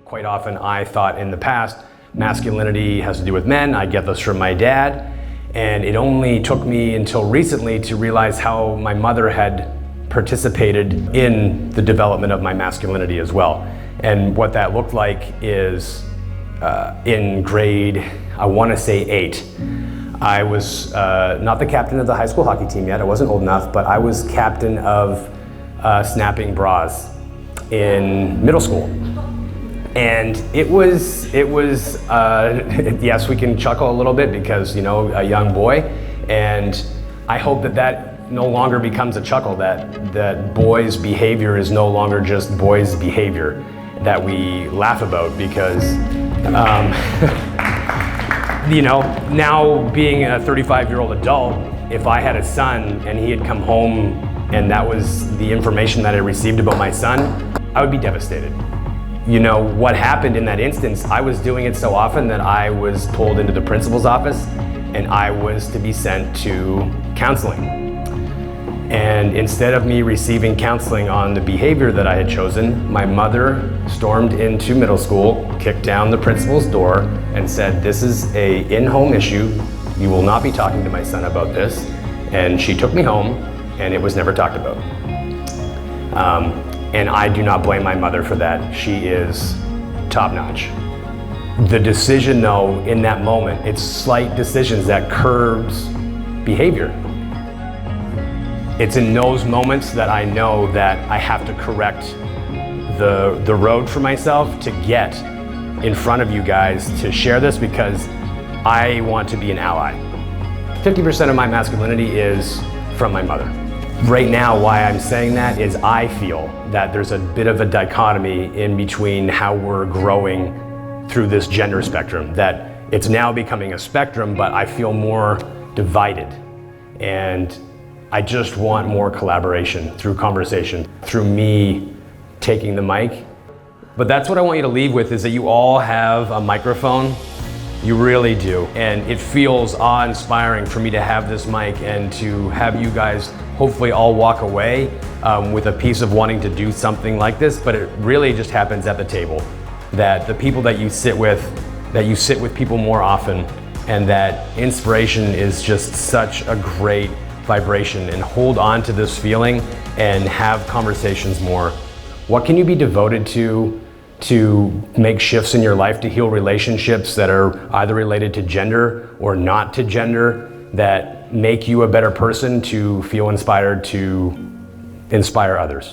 Quite often I thought in the past, masculinity has to do with men. I get this from my dad. And it only took me until recently to realize how my mother had participated in the development of my masculinity as well. And what that looked like is in grade, I want to say 8. I was not the captain of the high school hockey team yet. I wasn't old enough, but I was captain of snapping bras in middle school. And it was yes, we can chuckle a little bit because, you know, a young boy. And I hope that no longer becomes a chuckle, that boys' behavior is no longer just boys' behavior that we laugh about because, you know, now being a 35-year-old adult, if I had a son and he had come home and that was the information that I received about my son, I would be devastated. You know, what happened in that instance, I was doing it so often that I was pulled into the principal's office and I was to be sent to counseling. And instead of me receiving counseling on the behavior that I had chosen, my mother stormed into middle school, kicked down the principal's door, and said, "This is an in-home issue. You will not be talking to my son about this." And she took me home, and it was never talked about. And I do not blame my mother for that. She is top-notch. The decision, though, in that moment, it's slight decisions that curbs behavior. It's in those moments that I know that I have to correct the road for myself to get in front of you guys to share this because I want to be an ally. 50% of my masculinity is from my mother. Right now, why I'm saying that is I feel that there's a bit of a dichotomy in between how we're growing through this gender spectrum, that it's now becoming a spectrum, but I feel more divided. And I just want more collaboration through conversation, through me taking the mic. But that's what I want you to leave with, is that you all have a microphone. You really do. And it feels awe-inspiring for me to have this mic and to have you guys hopefully all walk away with a piece of wanting to do something like this, but it really just happens at the table. That the people that you sit with people more often, and that inspiration is just such a great vibration, and hold on to this feeling and have conversations more. What can you be devoted to make shifts in your life, to heal relationships that are either related to gender or not to gender, that make you a better person, to feel inspired to inspire others?